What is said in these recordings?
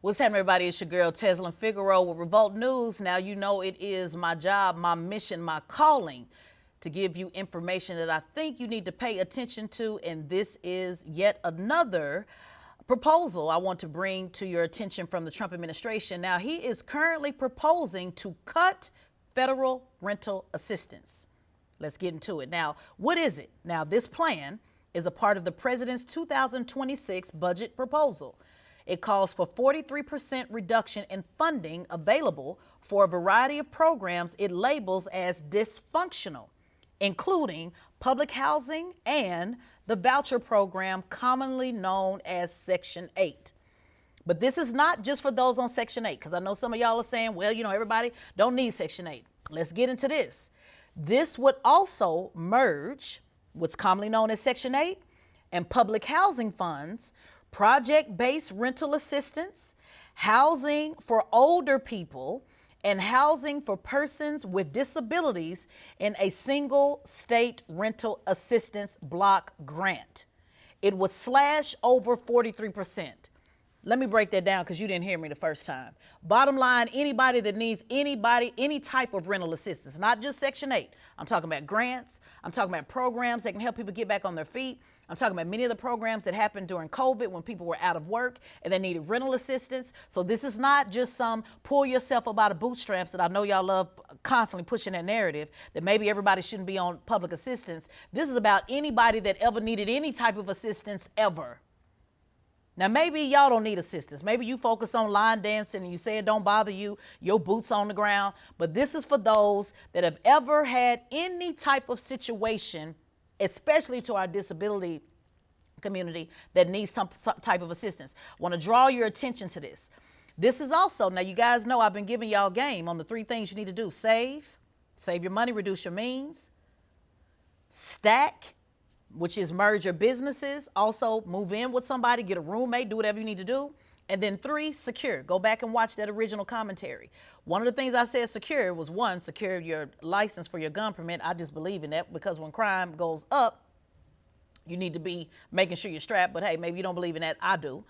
What's happening, everybody? It's your girl, Tezlyn Figaro with Revolt News. Now, you know it is my job, my mission, my calling to give you information that I think you need to pay attention to, and this is yet another proposal I want to bring to your attention from the Trump administration. Now, he is currently proposing to cut federal rental assistance. Let's get into it. Now, what is it? Now, this plan is a part of the president's 2026 budget proposal. It calls for 43% reduction in funding available for a variety of programs it labels as dysfunctional, including public housing and the voucher program commonly known as Section 8. But this is not just for those on Section 8, because I know some of y'all are saying, well, you know, everybody don't need Section 8. Let's get into this. This would also merge what's commonly known as Section 8 and public housing funds, project-based rental assistance, housing for older people, and housing for persons with disabilities in a single state rental assistance block grant. It would slash over 43%. Let me break that down because you didn't hear me the first time. Bottom line, anybody that needs any type of rental assistance, not just Section 8. I'm talking about grants. I'm talking about programs that can help people get back on their feet. I'm talking about many of the programs that happened during COVID when people were out of work and they needed rental assistance. So this is not just some pull yourself up out of bootstraps that I know y'all love constantly pushing that narrative that maybe everybody shouldn't be on public assistance. This is about anybody that ever needed any type of assistance ever. Now, maybe y'all don't need assistance. Maybe you focus on line dancing and you say it don't bother you, your boots on the ground. But this is for those that have ever had any type of situation, especially to our disability community, that needs some type of assistance. I want to draw your attention to this. This is also, now you guys know I've been giving y'all game on the 3 things you need to do. Save your money, reduce your means. Stack, which is merge your businesses, also move in with somebody, get a roommate, do whatever you need to do. And then 3, secure. Go back and watch that original commentary. One of the things I said secure was 1, secure your license for your gun permit. I just believe in that because when crime goes up, you need to be making sure you're strapped. But hey, maybe you don't believe in that. I do.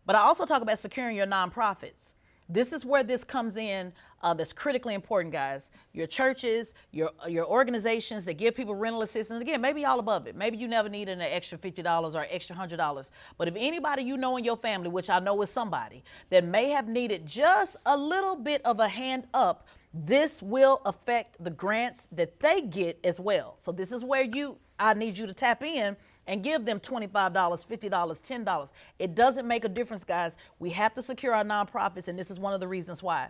But I also talk about securing your nonprofits. This is where this comes in that's critically important, guys. Your churches, your organizations that give people rental assistance. Again, maybe all above it. Maybe you never needed an extra $50 or extra $100. But if anybody you know in your family, which I know is somebody, that may have needed just a little bit of a hand up, this will affect the grants that they get as well. So this is where I need you to tap in and give them $25, $50, $10. It doesn't make a difference, guys. We have to secure our nonprofits, and this is one of the reasons why.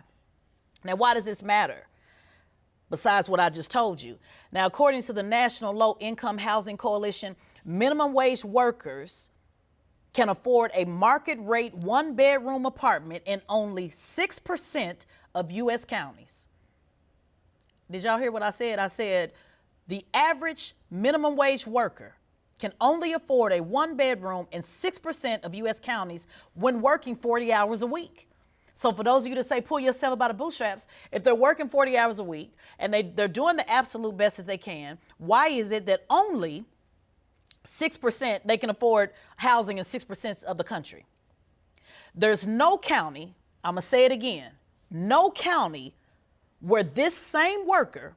Now, why does this matter? Besides what I just told you. Now, according to the National Low Income Housing Coalition, minimum wage workers can afford a market rate 1-bedroom apartment in only 6% of U.S. counties. Did y'all hear what I said? I said the average minimum wage worker can only afford a 1-bedroom in 6% of U.S. counties when working 40 hours a week. So for those of you that say pull yourself up by the bootstraps, if they're working 40 hours a week and they're doing the absolute best that they can, why is it that only 6% they can afford housing in 6% of the country? There's no county, I'm going to say it again, no county where this same worker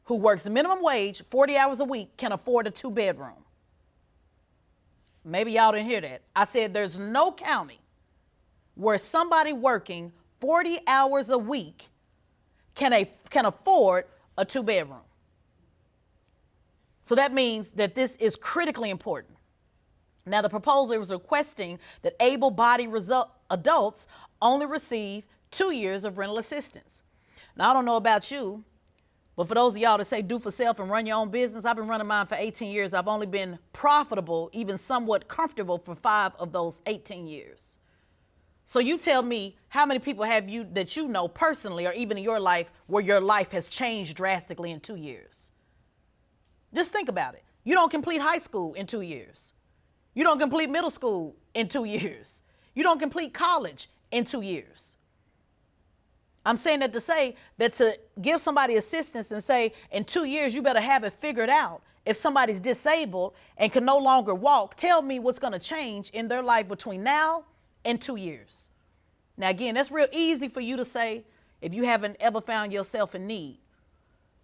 who works minimum wage 40 hours a week can afford a 2-bedroom. Maybe y'all didn't hear that. I said there's no county where somebody working 40 hours a week can afford a 2-bedroom. So that means that this is critically important. Now, the proposal is requesting that able-bodied adults only receive 2 years of rental assistance. Now, I don't know about you, but for those of y'all that say do for self and run your own business, I've been running mine for 18 years. I've only been profitable, even somewhat comfortable, for 5 of those 18 years. So you tell me, how many people have you that you know personally or even in your life where your life has changed drastically in 2 years? Just think about it. You don't complete high school in 2 years. You don't complete middle school in 2 years. You don't complete college in 2 years. I'm saying that to say that to give somebody assistance and say in 2 years you better have it figured out. If somebody's disabled and can no longer walk, tell me what's going to change in their life between now and 2 years. Now, again, that's real easy for you to say if you haven't ever found yourself in need.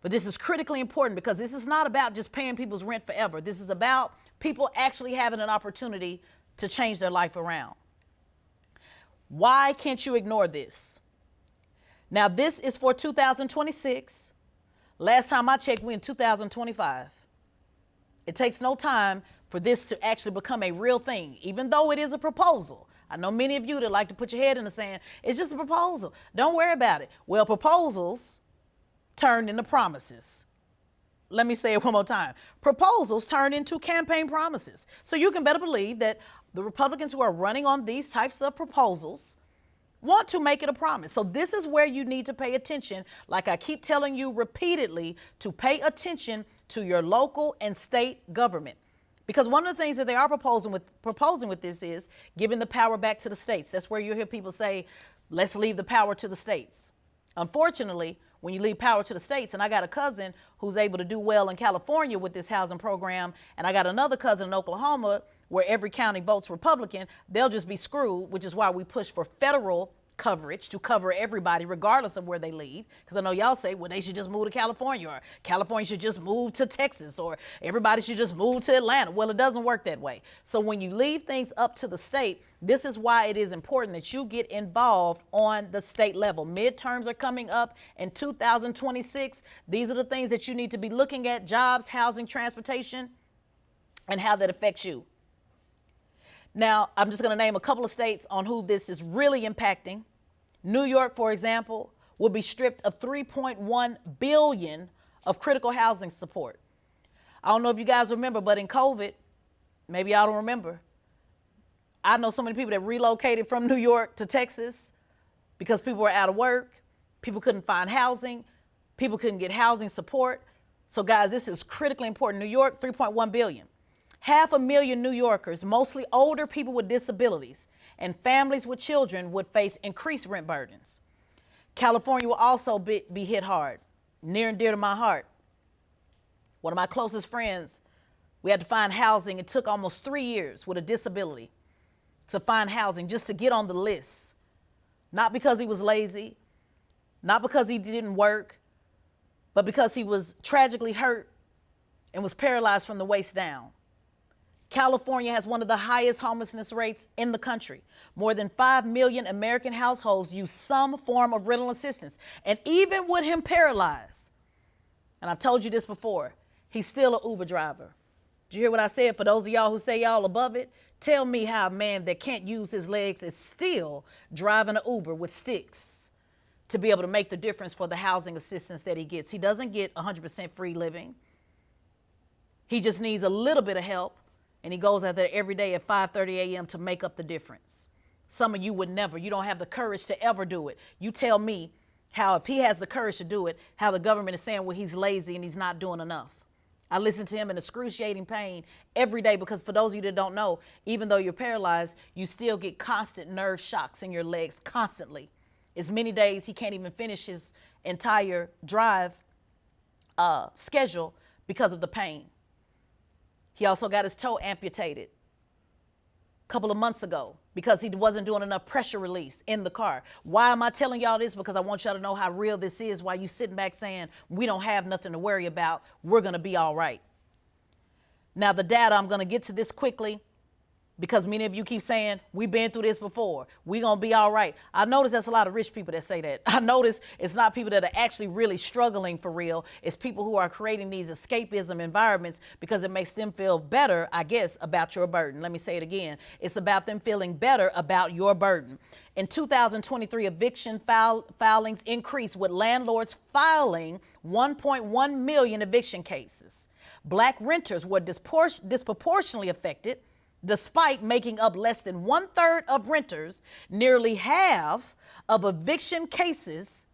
But this is critically important because this is not about just paying people's rent forever. This is about people actually having an opportunity to change their life around. Why can't you ignore this? Now, this is for 2026. Last time I checked, we're in 2025. It takes no time for this to actually become a real thing, even though it is a proposal. I know many of you that like to put your head in the sand. It's just a proposal. Don't worry about it. Well, proposals turn into promises. Let me say it one more time. Proposals turn into campaign promises. So you can better believe that the Republicans who are running on these types of proposals want to make it a promise. So this is where you need to pay attention, like I keep telling you repeatedly, to pay attention to your local and state government. Because one of the things that they are proposing with this is giving the power back to the states. That's where you hear people say, let's leave the power to the states. Unfortunately, when you leave power to the states, and I got a cousin who's able to do well in California with this housing program, and I got another cousin in Oklahoma where every county votes Republican, they'll just be screwed, which is why we push for federal coverage to cover everybody regardless of where they leave. Because I know y'all say, well, they should just move to California, or California should just move to Texas, or everybody should just move to Atlanta. Well, it doesn't work that way. So when you leave things up to the state, this is why it is important that you get involved on the state level. Midterms are coming up in 2026. These are the things that you need to be looking at: jobs, housing, transportation, and how that affects you. Now, I'm just going to name a couple of states on who this is really impacting. New York, for example, will be stripped of $3.1 billion of critical housing support. I don't know if you guys remember, but in COVID, maybe y'all don't remember, I know so many people that relocated from New York to Texas because people were out of work, people couldn't find housing, people couldn't get housing support. So guys, this is critically important. New York, $3.1 billion. 500,000 New Yorkers, mostly older people with disabilities and families with children, would face increased rent burdens. California will also be hit hard, near and dear to my heart. One of my closest friends, we had to find housing. It took almost 3 years with a disability to find housing just to get on the list. Not because he was lazy, not because he didn't work, but because he was tragically hurt and was paralyzed from the waist down. California has one of the highest homelessness rates in the country. More than 5 million American households use some form of rental assistance. And even with him paralyzed, and I've told you this before, he's still an Uber driver. Did you hear what I said? For those of y'all who say y'all above it, tell me how a man that can't use his legs is still driving an Uber with sticks to be able to make the difference for the housing assistance that he gets. He doesn't get 100% free living. He just needs a little bit of help. And he goes out there every day at 5:30 a.m. to make up the difference. Some of you would never. You don't have the courage to ever do it. You tell me how, if he has the courage to do it, how the government is saying, well, he's lazy and he's not doing enough. I listen to him in excruciating pain every day because, for those of you that don't know, even though you're paralyzed, you still get constant nerve shocks in your legs constantly. It's many days he can't even finish his entire drive schedule because of the pain. He also got his toe amputated a couple of months ago because he wasn't doing enough pressure release in the car. Why am I telling y'all this? Because I want y'all to know how real this is while you sitting back saying, we don't have nothing to worry about. We're going to be all right. Now, the data, I'm going to get to this quickly because many of you keep saying, we've been through this before. We're going to be all right. I notice that's a lot of rich people that say that. I notice it's not people that are actually really struggling for real. It's people who are creating these escapism environments because it makes them feel better, I guess, about your burden. Let me say it again. It's about them feeling better about your burden. In 2023, eviction filings increased, with landlords filing 1.1 million eviction cases. Black renters were disproportionately affected. Despite making up less than 1/3 of renters, nearly half of eviction cases,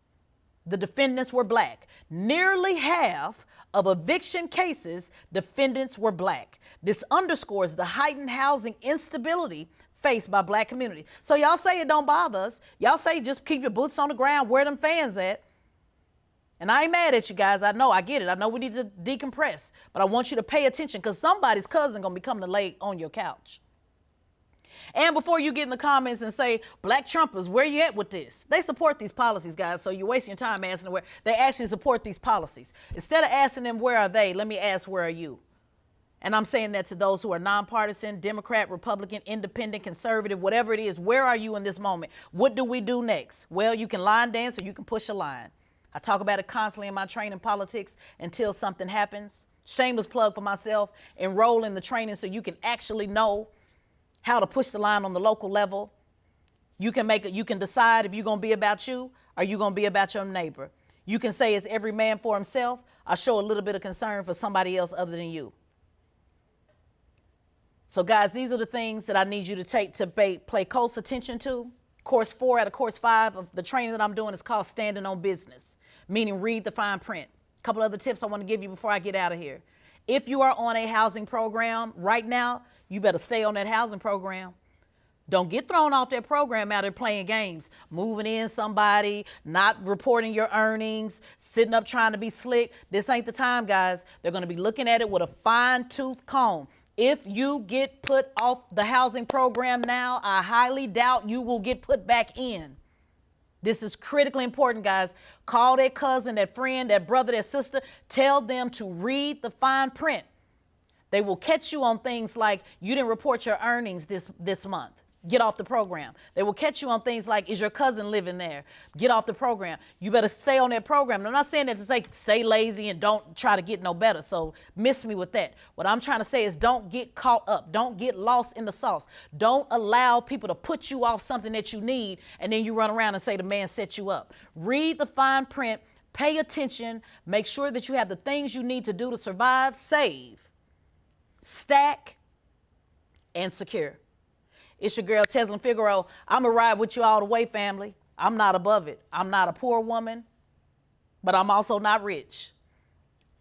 the defendants were black. Nearly half of eviction cases, defendants were black. This underscores the heightened housing instability faced by black community. So y'all say it don't bother us. Y'all say just keep your boots on the ground, where them fans at. And I ain't mad at you guys. I know, I get it. I know we need to decompress, but I want you to pay attention because somebody's cousin gonna be coming to lay on your couch. And before you get in the comments and say, Black Trumpers, where you at with this? They support these policies, guys, so you're wasting your time asking them where. They actually support these policies. Instead of asking them where are they, let me ask where are you? And I'm saying that to those who are nonpartisan, Democrat, Republican, independent, conservative, whatever it is, where are you in this moment? What do we do next? Well, you can line dance or you can push a line. I talk about it constantly in my training politics until something happens. Shameless plug for myself. Enroll in the training so you can actually know how to push the line on the local level. You can decide if you're going to be about you or you're going to be about your neighbor. You can say it's every man for himself or show a little bit of concern for somebody else other than you. So guys, these are the things that I need you to take to pay close attention to. Course 4 out of course 5 of the training that I'm doing is called Standing on Business, meaning read the fine print. A couple other tips I want to give you before I get out of here. If you are on a housing program right now, you better stay on that housing program. Don't get thrown off that program out there playing games, moving in somebody, not reporting your earnings, sitting up trying to be slick. This ain't the time, guys. They're going to be looking at it with a fine-tooth comb. If you get put off the housing program now, I highly doubt you will get put back in. This is critically important, guys. Call that cousin, that friend, that brother, that sister. Tell them to read the fine print. They will catch you on things like you didn't report your earnings this month. Get off the program. They will catch you on things like, is your cousin living there? Get off the program. You better stay on that program. I'm not saying that to say stay lazy and don't try to get no better. So miss me with that. What I'm trying to say is don't get caught up. Don't get lost in the sauce. Don't allow people to put you off something that you need and then you run around and say the man set you up. Read the fine print. Pay attention. Make sure that you have the things you need to do to survive, save, stack, and secure. It's your girl, Tezlyn Figaro. I'm going to ride with you all the way, family. I'm not above it. I'm not a poor woman, but I'm also not rich.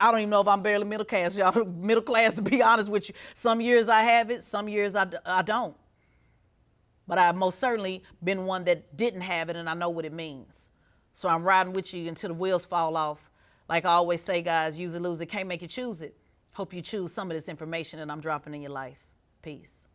I don't even know if I'm barely middle class, y'all. Middle class, to be honest with you. Some years I have it, some years I don't. But I've most certainly been one that didn't have it, and I know what it means. So I'm riding with you until the wheels fall off. Like I always say, guys, use it, lose it, can't make you choose it. Hope you choose some of this information that I'm dropping in your life. Peace.